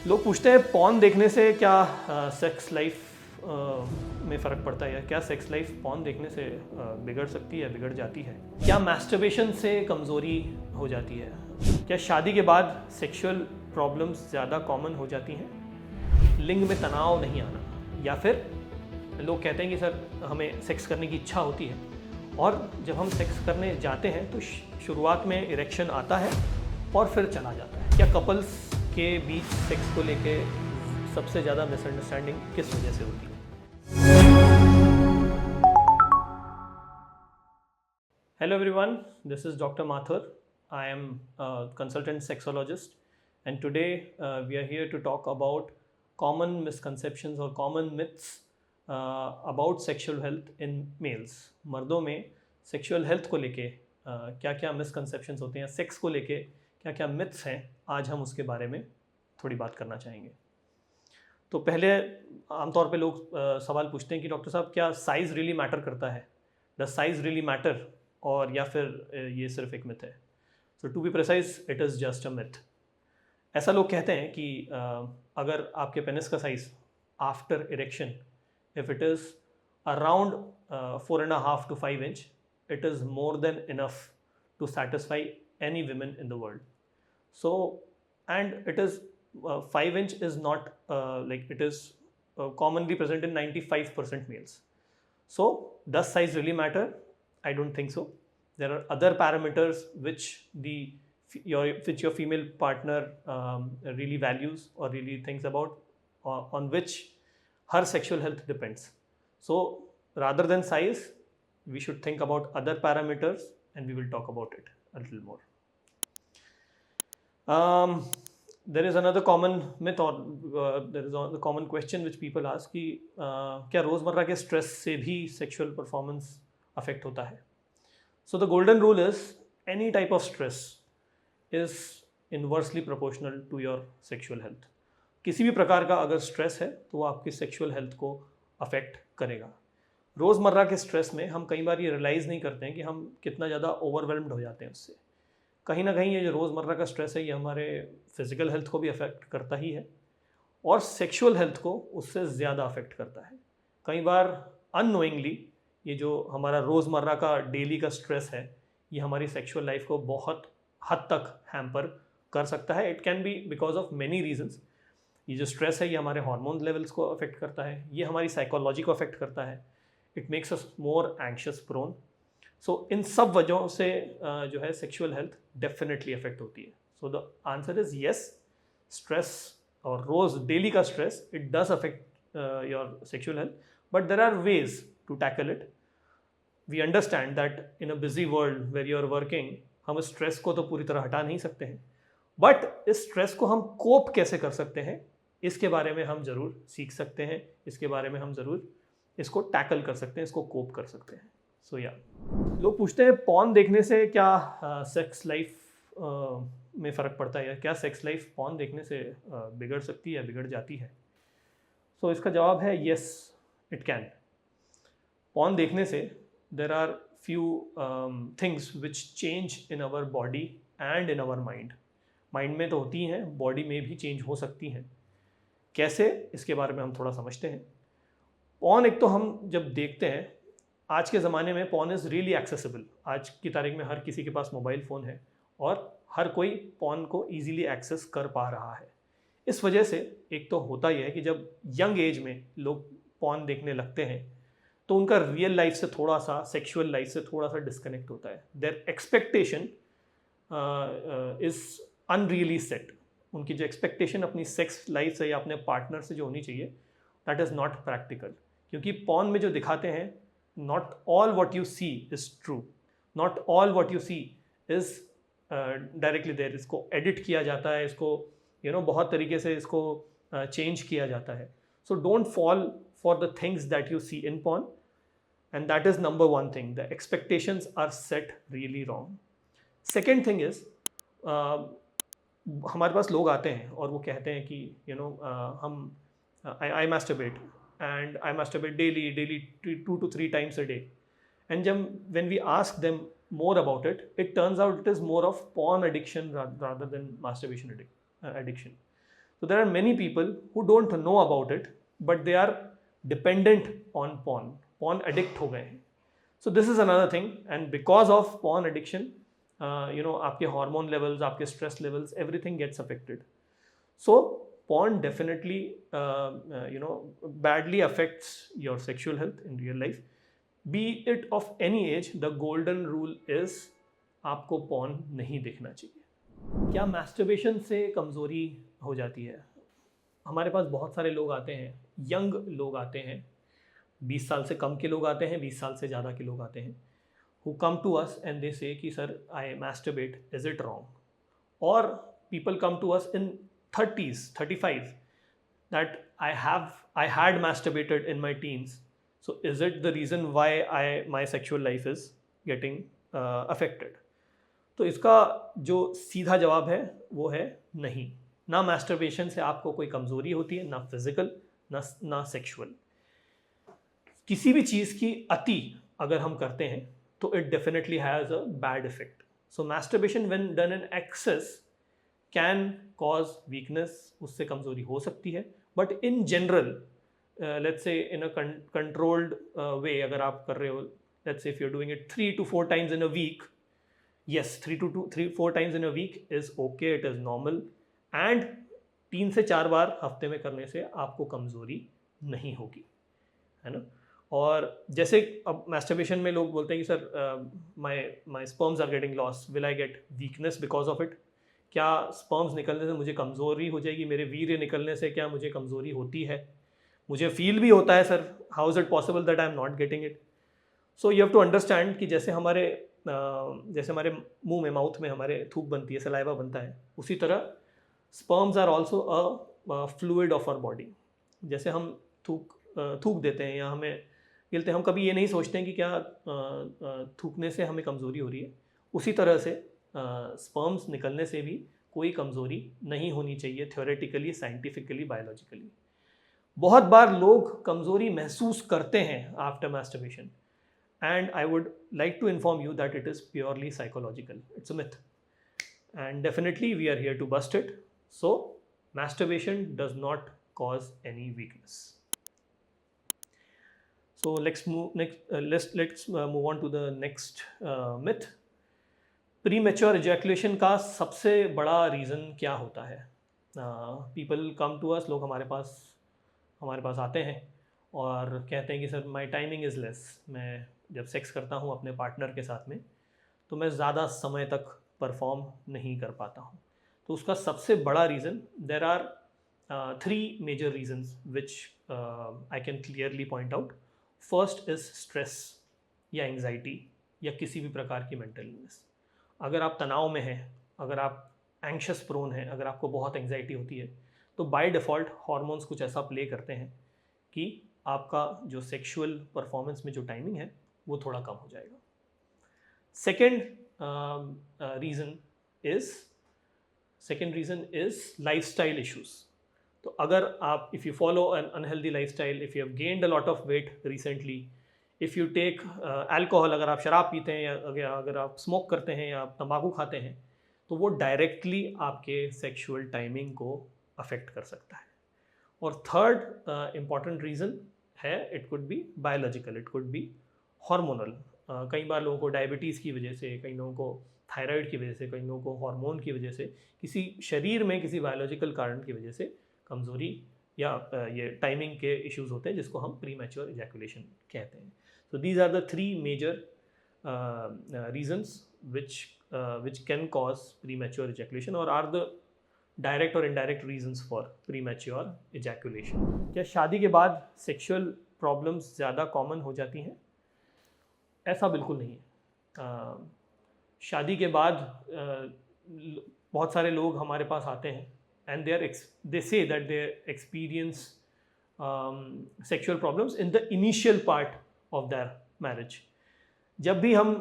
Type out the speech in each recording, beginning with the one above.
लोग पूछते हैं पॉर्न देखने से क्या सेक्स लाइफ में फ़र्क पड़ता है, या क्या सेक्स लाइफ पॉर्न देखने से बिगड़ सकती है, बिगड़ जाती है, क्या मैस्टरबेशन से कमज़ोरी हो जाती है, क्या शादी के बाद सेक्सुअल प्रॉब्लम्स ज़्यादा कॉमन हो जाती हैं, लिंग में तनाव नहीं आना, या फिर लोग कहते हैं कि सर हमें सेक्स करने की इच्छा होती है और जब हम सेक्स करने जाते हैं तो शुरुआत में इरेक्शन आता है और फिर चला जाता है। क्या कपल्स के बीच सेक्स को लेके सबसे ज़्यादा मिसअंडरस्टैंडिंग किस वजह से होती है? Hello everyone, this is Dr. Mathur. I am a consultant sexologist, and today we are here to talk about common misconceptions or common myths about sexual health in males. मर्दों में sexual health को लेके क्या क्या misconceptions होते हैं, sex को लेके क्या क्या myths हैं, आज हम उसके बारे में थोड़ी बात करना चाहेंगे। तो पहले आमतौर पे लोग सवाल पूछते हैं कि डॉक्टर साहब क्या साइज़ रियली मैटर करता है, डज साइज़ रियली मैटर, और या फिर ये सिर्फ एक मिथ है। So to be precise it is just a myth. ऐसा लोग कहते हैं कि अगर आपके पेनिस का size after erection if it is around 4.5 to 5 inch, it is more than enough to satisfy any women in the world. So, and it is 5 inch is not like it is commonly present in 95% males. So, does size really matter? I don't think so. There are other parameters which your female partner really values or really thinks about, on which her sexual health depends. So, rather than size, we should think about other parameters, and we will talk about it a little more. There is another common myth or there is a common question which people ask कि क्या रोज़मर्रा के stress से भी sexual performance affect होता है? So the golden rule is any type of stress is inversely proportional to your sexual health. किसी भी प्रकार का अगर स्ट्रेस है तो वो आपकी सेक्सुअल हेल्थ को अफेक्ट करेगा। रोज़मर्रा के स्ट्रेस में हम कई बार ये रियलाइज़ नहीं करते हैं कि हम कितना ज़्यादा ओवरवेल्म्ड हो जाते हैं उससे। कहीं ना कहीं ये जो रोज़मर्रा का स्ट्रेस है ये हमारे फिज़िकल हेल्थ को भी अफेक्ट करता ही है और सेक्सुअल हेल्थ को उससे ज़्यादा अफेक्ट करता है। कई बार अननोइंगली ये जो हमारा रोज़मर्रा का डेली का स्ट्रेस है ये हमारी सेक्सुअल लाइफ को बहुत हद तक हैम्पर कर सकता है। It can be because of many reasons. ये जो स्ट्रेस है ये हमारे हार्मोन लेवल्स को अफेक्ट करता है, ये हमारी साइकोलॉजी को अफेक्ट करता है। It makes us more anxious prone. So इन सब वजहों से जो है सेक्सुअल हेल्थ डेफिनेटली अफेक्ट होती है। So the answer is yes, stress और रोज़ डेली का stress it does affect your sexual health, but there are ways to tackle it. We understand that in a busy world where you are working, हम stress को तो पूरी तरह हटा नहीं सकते हैं, बट इस स्ट्रेस को हम कोप कैसे कर सकते हैं इसके बारे में हम ज़रूर सीख सकते हैं, इसके बारे में हम ज़रूर इसको टैकल कर सकते हैं, इसको कोप कर सकते हैं। सो या लोग पूछते हैं पॉर्न देखने से क्या सेक्स लाइफ में फ़र्क पड़ता है, या क्या सेक्स लाइफ पॉर्न देखने से बिगड़ सकती है, बिगड़ जाती है? सो इसका जवाब है येस, इट कैन। पॉर्न देखने से there are few things which change in our body and in our mind. Mind में तो होती हैं, बॉडी में भी चेंज हो सकती हैं। कैसे, इसके बारे में हम थोड़ा समझते हैं। पॉर्न एक तो हम जब देखते हैं, आज के ज़माने में पॉर्न इज़ रियली एक्सेसिबल। आज की तारीख में हर किसी के पास मोबाइल फ़ोन है और हर कोई पॉर्न को ईजीली एक्सेस कर पा रहा है। इस वजह से एक तो होता यह है कि जब यंग एज में लोग पॉर्न देखने लगते हैं तो उनका रियल लाइफ से थोड़ा सा, सेक्सुअल लाइफ से थोड़ा सा डिस्कनेक्ट होता है। Their expectation is unreally set. उनकी जो एक्सपेक्टेशन अपनी सेक्स लाइफ से या अपने पार्टनर से जो होनी चाहिए, दैट इज़ नॉट प्रैक्टिकल। क्योंकि पॉर्न में जो दिखाते हैं, not all what you see is true, not all what you see is directly there. इसको एडिट किया जाता है, इसको बहुत तरीके से इसको चेंज किया जाता है। So don't fall for the things that you see in porn, and that is number one thing. The expectations are set really wrong. Second thing is हमारे पास लोग आते हैं और वो कहते हैं कि I masturbate and I masturbate daily 2 to 3 times a day, and when we ask them more about it, it turns out it is more of porn addiction rather than masturbation addiction. So there are many people who don't know about it, but they are dependent on porn addict हो गए हैं. So this is another thing, and because of porn addiction, आपके hormone levels, आपके stress levels, everything gets affected. So porn definitely badly affects your sexual health in real life. Be it of any age, the golden rule is आपको porn नहीं देखना चाहिए. क्या masturbation से कमज़ोरी हो जाती है? हमारे पास बहुत सारे लोग आते हैं, यंग लोग आते हैं, 20 साल से कम के लोग आते हैं, 20 साल से ज़्यादा के लोग आते हैं, who come to us and they say कि sir I masturbate, is it wrong? Or people come to us in 30s, 35, that I had masturbated in my teens, so is it the reason why my sexual life is getting affected? तो इसका जो सीधा जवाब है वो है नहीं. ना मैस्टरबेशन से आपको कोई कमज़ोरी होती है, ना फिजिकल ना सेक्सुअल. किसी भी चीज़ की अति अगर हम करते हैं तो it definitely has a bad effect. So masturbation when done in excess can cause weakness, उससे कमज़ोरी हो सकती है. But in general, let's say in a controlled way अगर आप कर रहे हो, let's say if you are doing it 3 to 4 times in a week, yes, 3 to 4 times in a week is okay, it is normal, and 3 से 4 बार हफ्ते में करने से आपको कमज़ोरी नहीं होगी, है ना. और जैसे अब मैस्टरबेशन में लोग बोलते हैं कि sir my sperms are getting loss, will I get weakness because of it? क्या स्पर्म्स निकलने से मुझे कमज़ोरी हो जाएगी? मेरे वीर्य निकलने से क्या मुझे कमज़ोरी होती है? मुझे फील भी होता है sir, how is it possible that I am not getting it? So you have to understand कि जैसे हमारे मुंह में, माउथ में हमारे थूक बनती है, सलाइवा बनता है, उसी तरह sperms are also a fluid of our body. जैसे हम थूक देते हैं या हमें गिलते हैं, हम कभी ये नहीं सोचते हैं कि क्या थूकने से हमें कमज़ोरी हो रही है. उसी तरह से स्पर्म्स निकलने से भी कोई कमज़ोरी नहीं होनी चाहिए, थ्योरेटिकली, साइंटिफिकली, बायोलॉजिकली. बहुत बार लोग कमज़ोरी महसूस करते हैं after masturbation, and I would like to inform you that it is purely psychological. It's a myth, and definitely we are here to bust it. So masturbation does not cause any weakness. So let's move on to the next myth. Premature ejaculation का सबसे बड़ा reason क्या होता है? People come to us, लोग हमारे पास आते हैं और कहते हैं कि sir my timing is less. मैं जब सेक्स करता हूँ अपने पार्टनर के साथ में तो मैं ज़्यादा समय तक परफॉर्म नहीं कर पाता हूँ. तो उसका सबसे बड़ा reason, there are 3 major reasons which I can clearly point out. First is stress या एंग्जाइटी या किसी भी प्रकार की मेंटल इलनेस. अगर आप तनाव में हैं, अगर आप एंग्शियस प्रोन हैं, अगर आपको बहुत एंग्जाइटी होती है, तो बाय डिफ़ॉल्ट हार्मोन्स कुछ ऐसा प्ले करते हैं कि आपका जो सेक्सुअल परफॉर्मेंस में जो टाइमिंग है वो थोड़ा कम हो जाएगा. Second reason is lifestyle issues. तो अगर आप, if you follow an unhealthy lifestyle, if you have gained a lot of weight recently, if you take alcohol, अगर आप शराब पीते हैं या अगर आप स्मोक करते हैं या आप तंबाकू खाते हैं, तो वो डायरेक्टली आपके सेक्सुअल टाइमिंग को अफेक्ट कर सकता है. और थर्ड इम्पॉर्टेंट रीज़न है, it could be biological, it could be hormonal. कई बार लोगों को डायबिटीज़ की वजह से, कई लोगों को थायराइड की वजह से, कई लोगों को हार्मोन की वजह से, किसी शरीर में किसी बायोलॉजिकल कारण की वजह से कमज़ोरी या ये टाइमिंग के इश्यूज़ होते हैं, जिसको हम प्रीमैच्योर इजैकुलेशन कहते हैं. So these are the 3 major reasons which can cause premature ejaculation or are the direct or indirect reasons for premature ejaculation. क्या शादी के बाद सेक्सुअल प्रॉब्लम्स ज़्यादा कॉमन हो जाती हैं? ऐसा बिल्कुल नहीं है. शादी के बाद बहुत सारे लोग हमारे पास आते हैं and they say that they experience sexual problems in the initial part of their marriage. जब भी हम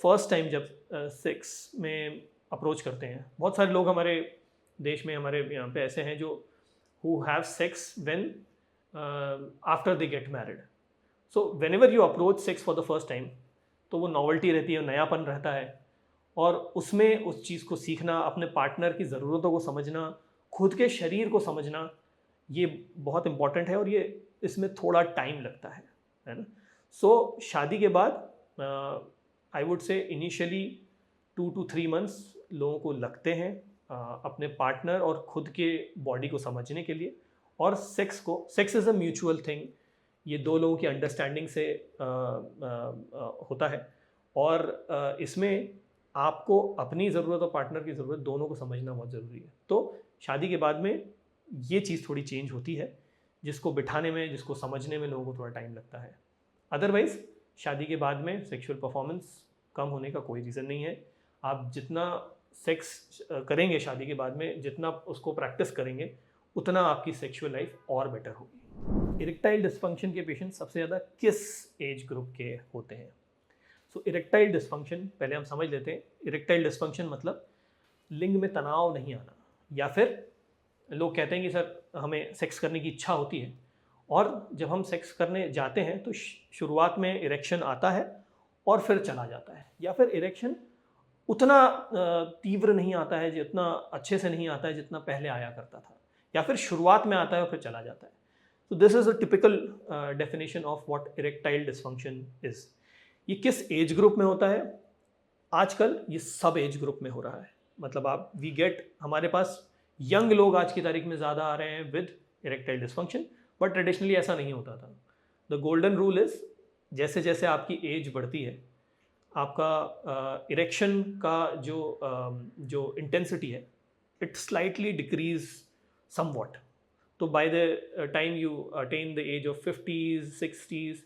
फर्स्ट टाइम जब सेक्स में अप्रोच करते हैं, बहुत सारे लोग हमारे देश में, हमारे यहाँ पे ऐसे हैं जो who have sex when after they get married. So whenever you approach sex for the first time, तो वो नॉवेल्टी रहती है, नयापन रहता है, और उसमें उस चीज़ को सीखना, अपने पार्टनर की ज़रूरतों को समझना, खुद के शरीर को समझना ये बहुत इम्पॉर्टेंट है और ये इसमें थोड़ा टाइम लगता है ना। सो शादी के बाद I would say initially 2 to 3 months लोगों को लगते हैं अपने पार्टनर और खुद के बॉडी को समझने के लिए, और sex is a mutual thing, ये दो लोगों की अंडरस्टैंडिंग से होता है, और इसमें आपको अपनी ज़रूरत और पार्टनर की ज़रूरत दोनों को समझना बहुत ज़रूरी है। तो शादी के बाद में ये चीज़ थोड़ी चेंज होती है, जिसको बिठाने में, जिसको समझने में लोगों को थोड़ा टाइम लगता है। अदरवाइज़ शादी के बाद में सेक्सुअल परफॉर्मेंस कम होने का कोई रीज़न नहीं है। आप जितना सेक्स करेंगे शादी के बाद में, जितना उसको प्रैक्टिस करेंगे, उतना आपकी सेक्सुअल लाइफ और बेटर होगी। इरेक्टाइल डिस्फंक्शन के पेशेंट सबसे ज़्यादा किस एज ग्रुप के होते हैं? सो इरेक्टाइल डिस्फंक्शन पहले हम समझ लेते हैं। इरेक्टाइल डिस्फंक्शन मतलब लिंग में तनाव नहीं आना, या फिर लोग कहते हैं कि सर हमें सेक्स करने की इच्छा होती है, और जब हम सेक्स करने जाते हैं तो शुरुआत में इरेक्शन आता है और फिर चला जाता है, या फिर इरेक्शन उतना तीव्र नहीं आता है, जितना अच्छे से नहीं आता है जितना पहले आया करता था, या फिर शुरुआत में आता है और फिर चला जाता है। तो this is a typical definition of what erectile dysfunction is. ये किस एज ग्रुप में होता है? आजकल ये सब एज ग्रुप में हो रहा है। मतलब आप हमारे पास यंग लोग आज की तारीख में ज़्यादा आ रहे हैं with erectile dysfunction, but traditionally ऐसा नहीं होता था। द गोल्डन रूल इज़, जैसे जैसे आपकी एज बढ़ती है, आपका इरेक्शन का जो इंटेंसिटी है, इट स्लाइटली डिक्रीज समवॉट। तो by the time you attain the age of 50s 60s,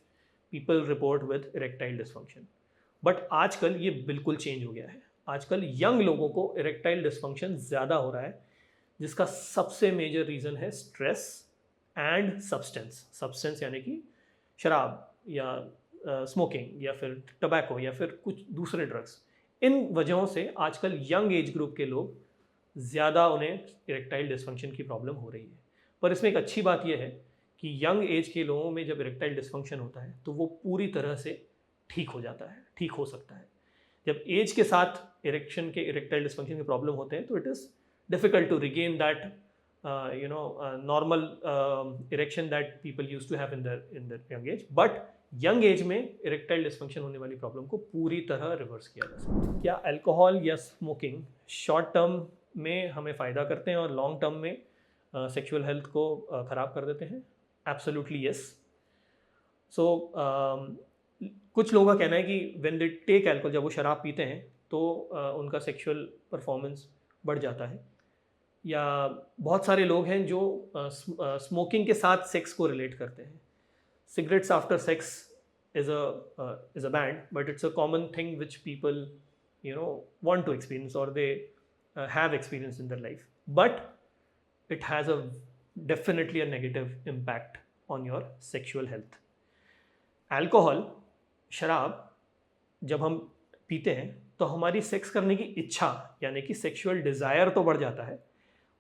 people report with erectile dysfunction. But आजकल ये बिल्कुल चेंज हो गया है। आजकल यंग लोगों को इरेक्टाइल डिस्फंक्शन ज़्यादा हो रहा है, जिसका सबसे मेजर रीज़न है स्ट्रेस एंड सब्सटेंस यानी कि शराब या स्मोकिंग या फिर टबैको या फिर कुछ दूसरे ड्रग्स। इन वजहों से आजकल यंग एज ग्रुप के लोग ज़्यादा, उन्हें इरेक्टाइल डिस्फंक्शन की प्रॉब्लम हो रही है। पर इसमें एक अच्छी बात यह है कि यंग एज के लोगों में जब इरेक्टाइल डिस्फंक्शन होता है तो वो पूरी तरह से ठीक हो जाता है, ठीक हो सकता है। जब एज के साथ इरेक्टाइल डिस्फंक्शन के प्रॉब्लम होते हैं तो it is difficult to regain that normal erection that people use to have in the young age. But young age में इरेक्टाइल डिस्फंक्शन होने वाली प्रॉब्लम को पूरी तरह रिवर्स किया जा सकता है। क्या अल्कोहल या स्मोकिंग शॉर्ट टर्म में हमें फ़ायदा करते हैं और लॉन्ग टर्म में सेक्सुअल हेल्थ को ख़राब कर देते हैं? Absolutely yes. सो कुछ लोगों का कहना है कि व्हेन दे टेक अल्कोहल, जब वो शराब पीते हैं तो उनका सेक्सुअल परफॉर्मेंस बढ़ जाता है। या बहुत सारे लोग हैं जो स्मोकिंग के साथ सेक्स को रिलेट करते हैं। Cigarettes after sex is a banned, but it's a common thing which people want to experience, or they have experienced in their life. But it has definitely a negative impact on your sexual health. Alcohol, शराब जब हम पीते हैं तो हमारी sex करने की इच्छा यानी कि सेक्सुअल डिज़ायर तो बढ़ जाता है,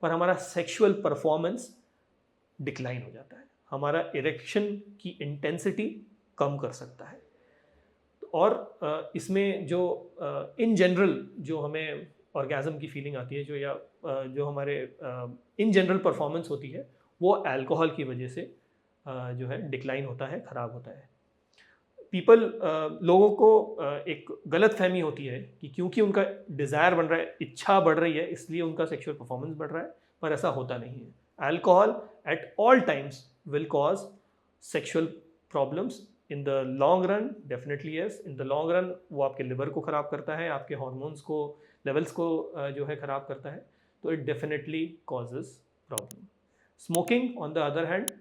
पर हमारा सेक्सुअल परफॉर्मेंस डिक्लाइन हो जाता है। हमारा इरेक्शन की इंटेंसिटी कम कर सकता है। और इसमें जो इन जनरल जो हमें ऑर्गेज़म की फीलिंग आती है, जो हमारे इन जनरल परफॉर्मेंस होती है, वो अल्कोहल की वजह से जो है डिक्लाइन होता है, ख़राब होता है। लोगों को एक गलत फहमी होती है कि क्योंकि उनका डिज़ायर बढ़ रहा है, इच्छा बढ़ रही है, इसलिए उनका सेक्सुअल परफॉर्मेंस बढ़ रहा है, पर ऐसा होता नहीं है। Alcohol at all times will cause sexual problems in the long run, definitely yes. in the long run वो आपके लिवर को ख़राब करता है, आपके हार्मोन्स को, लेवल्स को जो है ख़राब करता है, तो it definitely causes problem. Smoking on the other hand,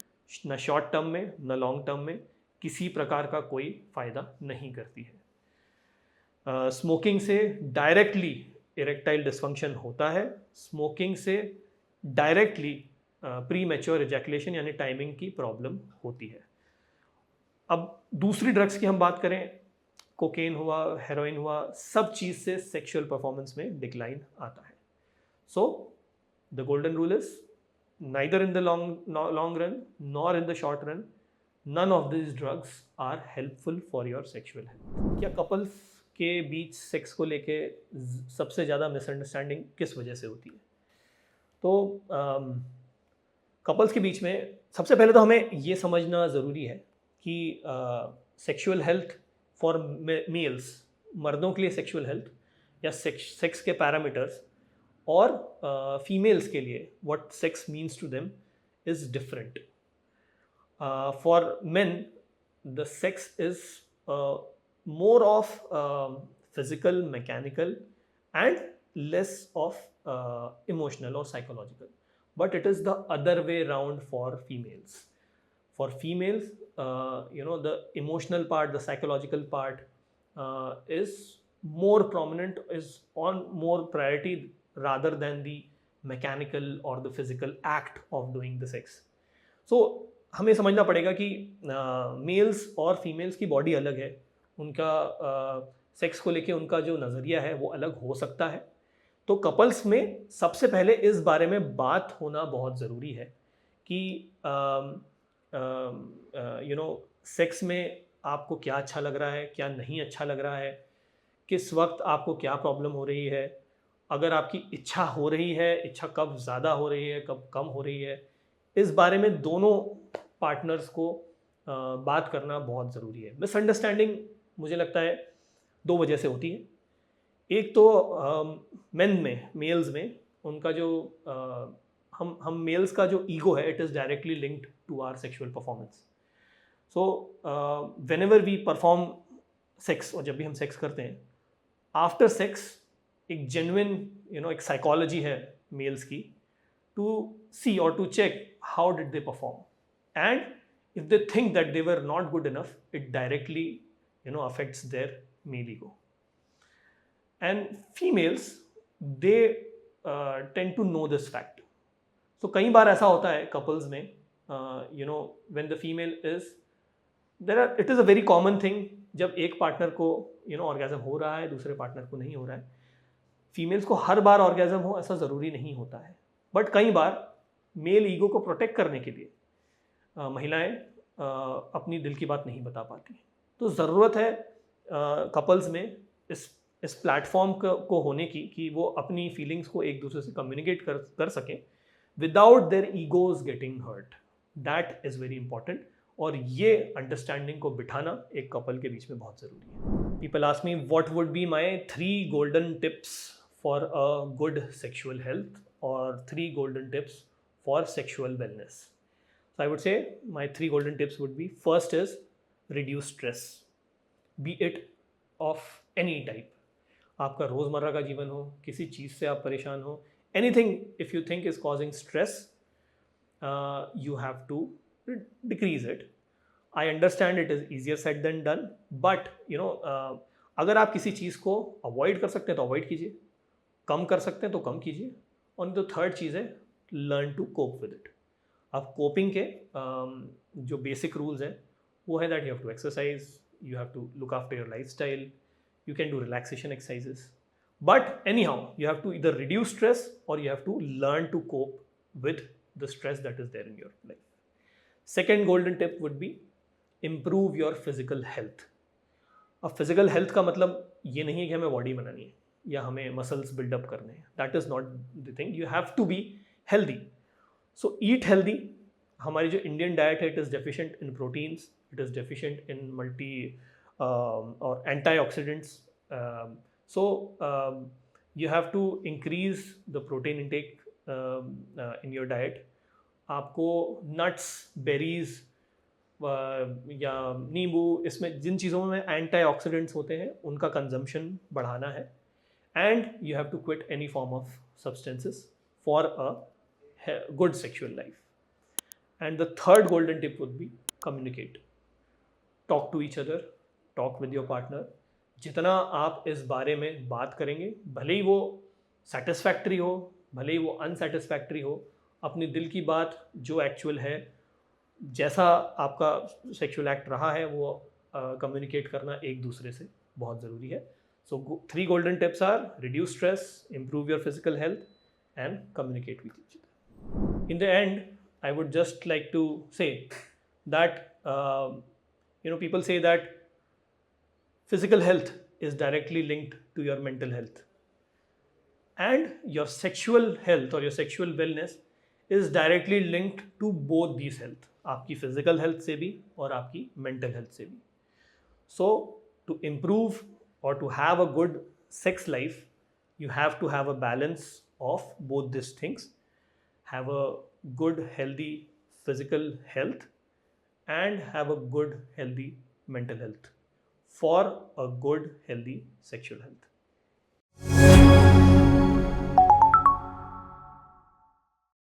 न शॉर्ट टर्म में न लॉन्ग टर्म में किसी प्रकार का कोई फ़ायदा नहीं करती है। स्मोकिंग से डायरेक्टली इरेक्टाइल डिस्फंक्शन होता है। स्मोकिंग से डायरेक्टली प्री मैच्योर इजैकुलेशन यानी टाइमिंग की प्रॉब्लम होती है। अब दूसरी ड्रग्स की हम बात करें, कोकेन हुआ, हेरोइन हुआ, सब चीज़ से सेक्सुअल परफॉर्मेंस में डिक्लाइन आता है। So the golden rule is neither in the long run nor in the short run, none of this drugs are helpful for your sexual health. क्या कपल्स के बीच सेक्स को लेके सबसे ज़्यादा मिसअंडरस्टैंडिंग किस वजह से होती है? तो कपल्स के बीच में सबसे पहले तो हमें ये समझना ज़रूरी है कि सेक्सुअल हेल्थ फॉर मेल्स, मर्दों के लिए सेक्सुअल हेल्थ या सेक्स के पैरामीटर्स, और फीमेल्स के लिए what sex means to them is different. For men, the sex is more of physical, mechanical, and less of emotional or psychological. But it is the other way around for females. For females, the emotional part, the psychological part is more prominent, is on more priority rather than the mechanical or the physical act of doing the sex. सो हमें समझना पड़ेगा कि mails और females की body अलग है, उनका sex को लेके उनका जो नज़रिया है वो अलग हो सकता है. तो कपल्स में सबसे पहले इस बारे में बात होना बहुत ज़रूरी है कि सेक्स में आपको क्या अच्छा लग रहा है, क्या नहीं अच्छा लग रहा है, किस वक्त आपको क्या प्रॉब्लम हो रही है, अगर आपकी इच्छा हो रही है, इच्छा कब ज़्यादा हो रही है, कब कम हो रही है. इस बारे में दोनों पार्टनर्स को बात करना बहुत ज़रूरी है. मिसअंडरस्टैंडिंग मुझे लगता है 2 वजह से होती है. एक तो मेल्स में उनका जो हम मेल्स का जो ईगो है, it is directly linked to our sexual performance. So whenever we perform sex, और जब भी हम सेक्स करते हैं, आफ्टर सेक्स एक जेन्युइन एक साइकोलॉजी है मेल्स की to see or to check how did they perform, and if they think that they were not good enough, it directly affects their male ego. And females, they tend to know this fact. So कई बार ऐसा होता है couples में, when the female is it is a very common thing, जब एक partner को orgasm हो रहा है, दूसरे पार्टनर को नहीं हो रहा है. फीमेल्स को हर बार orgasm हो ऐसा ज़रूरी नहीं होता है, बट कई बार मेल ईगो को प्रोटेक्ट करने के लिए महिलाएं अपनी दिल की बात नहीं बता पाती. तो ज़रूरत है कपल्स में इस प्लेटफॉर्म को होने की कि वो अपनी फीलिंग्स को एक दूसरे से कम्युनिकेट कर सकें without their egos getting hurt. That is very important, और ये अंडरस्टैंडिंग को बिठाना एक कपल के बीच में बहुत ज़रूरी है. People ask me what would be my 3 golden tips for a good sexual health or 3 golden tips for sexual wellness. So I would say my 3 golden tips would be: first is reduce stress, be it of any type. आपका रोज़मर्रा का जीवन हो, किसी चीज़ से आप परेशान हो, anything if you think is causing stress, you have to decrease it. I understand it is easier said than done, but अगर आप किसी चीज़ को अवॉइड कर सकते हैं तो अवॉइड कीजिए, कम कर सकते हैं तो कम कीजिए. और तो थर्ड चीज़ है learn to cope with it. अब कोपिंग के जो बेसिक रूल्स हैं वो है that you have to exercise, you have to look after your lifestyle, you can do relaxation exercises, but anyhow you have to either reduce stress और you have to learn to cope with the stress that is there in your life. Second golden tip would be improve your physical health. अब physical health का मतलब ये नहीं है कि हमें body बनानी है या हमें मसल्स बिल्डअप करने हैं. That is not the thing. You have to be healthy. So eat healthy. हमारी जो इंडियन डाइट है, it is deficient in proteins, it is deficient in multi और antioxidants. So you have to increase the protein intake in your diet. आपको nuts, berries या नींबू, इसमें जिन चीज़ों में एंटीऑक्सीडेंट्स होते हैं उनका कंजम्पशन बढ़ाना है. And you have to quit any form of substances for a good sexual life. And the third golden tip would be communicate. Talk to each other, talk with your partner. जितना आप इस बारे में बात करेंगे, भले ही वो satisfactory हो, भले ही वो unsatisfactory हो, अपनी दिल की बात जो एक्चुअल है, जैसा आपका सेक्सुअल एक्ट रहा है, वो कम्युनिकेट करना एक दूसरे से बहुत ज़रूरी है. So 3 golden tips are: reduce stress, improve your physical health, and communicate with each other. In the end, I would just like to say that people say that physical health is directly linked to your mental health. and your sexual health or your sexual wellness is directly linked to both these health, आपकी physical health से भी और आपकी mental health से भी. So to improve or to have a good sex life, you have to have a balance of both these things. Have a good healthy physical health and have a good healthy mental health for a good healthy sexual health.